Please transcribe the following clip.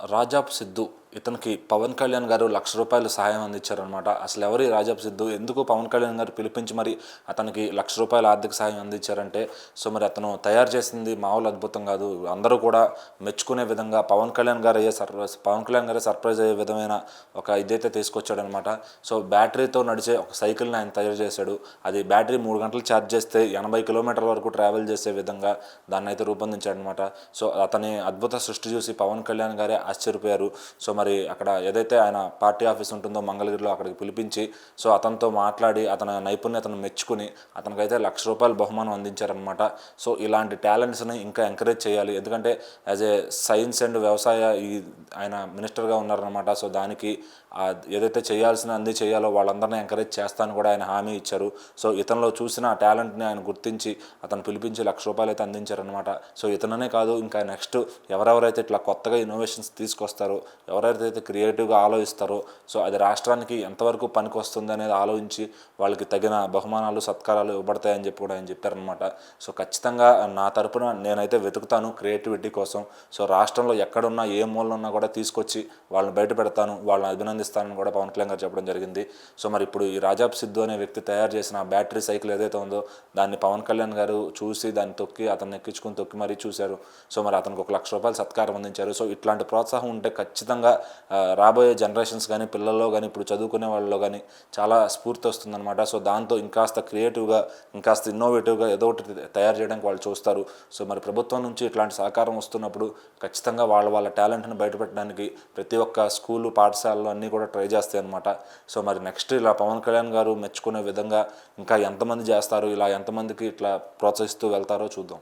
రాజాప్ సిద్ధు ఇతనికి పవన్ కళ్యాణ్ గారు ₹1,00,000 సహాయం అందించారనమాట. అసలు ఎవరు ఈ రాజాప్ సిద్ధు? ఎందుకు పవన్ కళ్యాణ్ గారు పిలిపించి మరి అతనికి ₹1,00,000 ఆర్థిక సహాయం అందించారంటే, మరి అతను తయారు చేసింది మామూలు అద్భుతం కాదు. అందరూ కూడా మెచ్చుకునే విధంగా పవన్ కళ్యాణ్ గారే సర్ప్రైజ్ అయ్యే విధమైన ఒక ఇదైతే తీసుకొచ్చాడనమాట. బ్యాటరీతో నడిచే ఒక సైకిల్ని ఆయన తయారు చేశాడు. అది బ్యాటరీ 3 గంటలు ఛార్జ్ చేస్తే 80 కిలోమీటర్ల వరకు ట్రావెల్ చేసే విధంగా దాన్ని అయితే రూపొందించాడనమాట. అతని అద్భుత సృష్టి చూసి పవన్ కళ్యాణ్ గారే ఆశ్చర్యపోయారు. మరి అక్కడ ఏదైతే ఆయన పార్టీ ఆఫీస్ ఉంటుందో మంగళగిరిలో, అక్కడికి పిలిపించి అతనితో మాట్లాడి అతని నైపుణ్యతను మెచ్చుకుని అతనికైతే ₹1,00,000 బహుమానం అందించారనమాట. ఇలాంటి టాలెంట్స్ని ఇంకా ఎంకరేజ్ చేయాలి. ఎందుకంటే యాజ్ ఏ సైన్స్ అండ్ వ్యవసాయ ఆయన మినిస్టర్గా ఉన్నారనమాట. దానికి ఏదైతే అన్ని చేయాలో వాళ్ళందరినీ ఎంకరేజ్ చేస్తానని కూడా ఆయన హామీ ఇచ్చారు. ఇతనిలో చూసిన ఆ టాలెంట్ని ఆయన గుర్తించి అతను పిలిపించి ₹1,00,000 అయితే అందించారనమాట. ఇతననే కాదు, ఇంకా నెక్స్ట్ ఎవరెవరైతే ఇట్లా కొత్తగా ఇన్నోవేషన్స్ తీసుకొస్తారో, ఎవరైతే క్రియేటివ్గా ఆలోచిస్తారో, అది రాష్ట్రానికి ఎంతవరకు పనికి వస్తుంది అనేది ఆలోచించి వాళ్ళకి తగిన బహుమానాలు సత్కారాలు ఇవ్వబడతాయని చెప్పి కూడా ఆయన చెప్పారనమాట. ఖచ్చితంగా నా తరపున నేనైతే వెతుకుతాను క్రియేటివిటీ కోసం. రాష్ట్రంలో ఎక్కడున్నా ఏ మూలన ఉన్నా కూడా తీసుకొచ్చి వాళ్ళని బయట పెడతాను, వాళ్ళని అభినందిస్తానని కూడా పవన్ కళ్యాణ్ గారు చెప్పడం జరిగింది. మరి ఇప్పుడు ఈ రాజాప్ సిద్ధు అనే వ్యక్తి తయారు చేసిన బ్యాటరీ సైకిల్ ఏదైతే ఉందో దాన్ని పవన్ కళ్యాణ్ గారు చూసి దాన్ని తొక్కి అతన్ని ఎక్కించుకుని తొక్కి మరీ చూశారు. మరి అతనికి ₹1,00,000 సత్కారం అందించారు. ఇట్లాంటి ప్రోత్సాహం ఉంటే ఖచ్చితంగా రాబోయే జనరేషన్స్ కానీ, పిల్లల్లో కానీ, ఇప్పుడు చదువుకునే వాళ్ళలో కానీ చాలా స్ఫూర్తి వస్తుందన్నమాట. దాంతో ఇంకాస్త క్రియేటివ్గా, ఇంకాస్త ఇన్నోవేటివ్గా ఏదో ఒకటి తయారు చేయడానికి వాళ్ళు చూస్తారు. మరి ప్రభుత్వం నుంచి ఇట్లాంటి సహకారం వస్తున్నప్పుడు ఖచ్చితంగా వాళ్ళ టాలెంట్ని బయటపెట్టడానికి ప్రతి ఒక్క స్కూలు, పాఠశాలలు అన్నీ కూడా ట్రై చేస్తాయి అనమాట. మరి నెక్స్ట్ ఇలా పవన్ కళ్యాణ్ గారు మెచ్చుకునే విధంగా ఇంకా ఎంతమంది చేస్తారు, ఇలా ఎంతమందికి ఇట్లా ప్రోత్సహిస్తూ వెళ్తారో చూద్దాం.